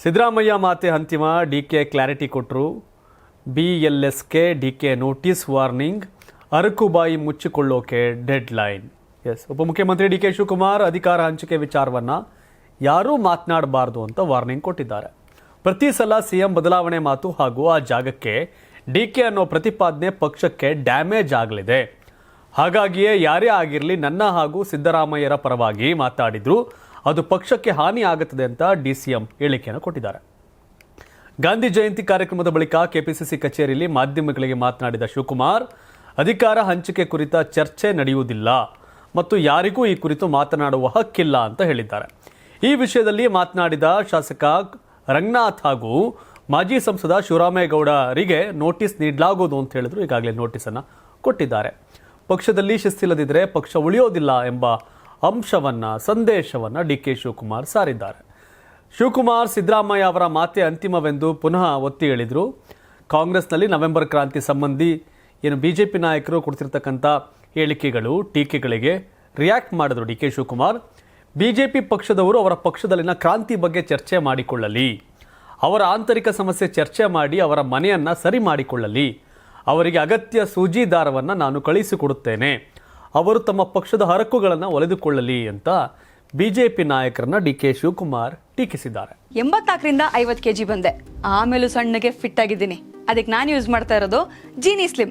ಸಿದ್ದರಾಮಯ್ಯ ಮಾತೆ ಅಂತಿಮ. DK clarity ಕೊಟ್ಟರು. BLSK DK notice warning. ಅರಕು ಬಾಯಿ ಮುಚ್ಚಿಕೊಳ್ಳೋಕೆ ಡೆಡ್ ಲೈನ್. ಉಪಮುಖ್ಯಮಂತ್ರಿ ಡಿಕೆ ಶಿವಕುಮಾರ್ ಅಧಿಕಾರ ಹಂಚಿಕೆ ವಿಚಾರವನ್ನ ಯಾರೂ ಮಾತನಾಡಬಾರದು ಅಂತ ವಾರ್ನಿಂಗ್ ಕೊಟ್ಟಿದ್ದಾರೆ. ಪ್ರತಿ ಸಲ ಸಿಎಂ ಬದಲಾವಣೆ ಮಾತು ಹಾಗೂ ಆ ಜಾಗಕ್ಕೆ ಡಿಕೆ ಅನ್ನೋ ಪ್ರತಿಪಾದನೆ ಪಕ್ಷಕ್ಕೆ ಡ್ಯಾಮೇಜ್ ಆಗಲಿದೆ. ಹಾಗಾಗಿಯೇ ಯಾರೇ ಆಗಿರಲಿ ನನ್ನ ಹಾಗೂ ಸಿದ್ದರಾಮಯ್ಯರ ಪರವಾಗಿ ಮಾತಾಡಿದ್ರು ಅದು ಪಕ್ಷಕ್ಕೆ ಹಾನಿ ಆಗುತ್ತದೆ ಅಂತ DCM ಹೇಳಿಕೆಯನ್ನು ಕೊಟ್ಟಿದ್ದಾರೆ. ಗಾಂಧಿ ಜಯಂತಿ ಕಾರ್ಯಕ್ರಮದ ಬಳಿಕ ಕೆಪಿಸಿಸಿ ಕಚೇರಿಯಲ್ಲಿ ಮಾಧ್ಯಮಗಳಿಗೆ ಮಾತನಾಡಿದ ಶಿವಕುಮಾರ್, ಅಧಿಕಾರ ಹಂಚಿಕೆ ಕುರಿತ ಚರ್ಚೆ ನಡೆಯುವುದಿಲ್ಲ ಮತ್ತು ಯಾರಿಗೂ ಈ ಕುರಿತು ಮಾತನಾಡುವ ಹಕ್ಕಿಲ್ಲ ಅಂತ ಹೇಳಿದ್ದಾರೆ. ಈ ವಿಷಯದಲ್ಲಿ ಮಾತನಾಡಿದ ಶಾಸಕ ರಂಗನಾಥ್ ಹಾಗೂ ಮಾಜಿ ಸಂಸದ ಶಿವರಾಮೇಗೌಡರಿಗೆ ನೋಟಿಸ್ ನೀಡಲಾಗುವುದು ಅಂತ ಹೇಳಿದ್ರು. ಈಗಾಗಲೇ ನೋಟಿಸನ್ನು ಕೊಟ್ಟಿದ್ದಾರೆ. ಪಕ್ಷದಲ್ಲಿ ಶಿಸ್ತಿಲ್ಲದಿದ್ದರೆ ಪಕ್ಷ ಉಳಿಯೋದಿಲ್ಲ ಎಂಬ ಸಂದೇಶವನ್ನ ಡಿಕೆ ಶಿವಕುಮಾರ್ ಸಾರಿದ್ದಾರೆ. ಶಿವಕುಮಾರ್ ಸಿದ್ದರಾಮಯ್ಯ ಅವರ ಮಾತೆ ಅಂತಿಮವೆಂದು ಪುನಃ ಒತ್ತಿ ಹೇಳಿದರು. ಕಾಂಗ್ರೆಸ್ನಲ್ಲಿ ನವೆಂಬರ್ ಕ್ರಾಂತಿ ಸಂಬಂಧಿ ಏನು ಬಿಜೆಪಿ ನಾಯಕರು ಕೊಡ್ತಿರ್ತಕ್ಕಂಥ ಹೇಳಿಕೆಗಳು, ಟೀಕೆಗಳಿಗೆ ರಿಯಾಕ್ಟ್ ಮಾಡಿದ್ರು ಡಿಕೆ ಶಿವಕುಮಾರ್. ಬಿಜೆಪಿ ಪಕ್ಷದವರು ಅವರ ಪಕ್ಷದಲ್ಲಿನ ಕ್ರಾಂತಿ ಬಗ್ಗೆ ಚರ್ಚೆ ಮಾಡಿಕೊಳ್ಳಲಿ, ಅವರ ಆಂತರಿಕ ಸಮಸ್ಯೆ ಚರ್ಚೆ ಮಾಡಿ ಅವರ ಮನೆಯನ್ನ ಸರಿ ಮಾಡಿಕೊಳ್ಳಲಿ, ಅವರಿಗೆ ಅಗತ್ಯ ಸೂಜಿ ದಾರವನ್ನು ನಾನು ಕಳಿಸಿಕೊಡುತ್ತೇನೆ, ಅವರು ತಮ್ಮ ಪಕ್ಷದ ಹರಕುಗಳನ್ನು ಒಲೆದುಕೊಳ್ಳಲಿ ಅಂತ ಬಿಜೆಪಿ ನಾಯಕರನ್ನ ಡಿಕೆ ಶಿವಕುಮಾರ್ ಟೀಕಿಸಿದ್ದಾರೆ. 84ರಿಂದ 50 kg ಬಂದೆ, ಆಮೇಲೂ ಸಣ್ಣಗೆ ಫಿಟ್ ಆಗಿದ್ದೀನಿ. ಅದಕ್ಕೆ ನಾನು ಯೂಸ್ ಮಾಡ್ತಾ ಇರೋದು ಜೀನಿ ಸ್ಲಿಮ್.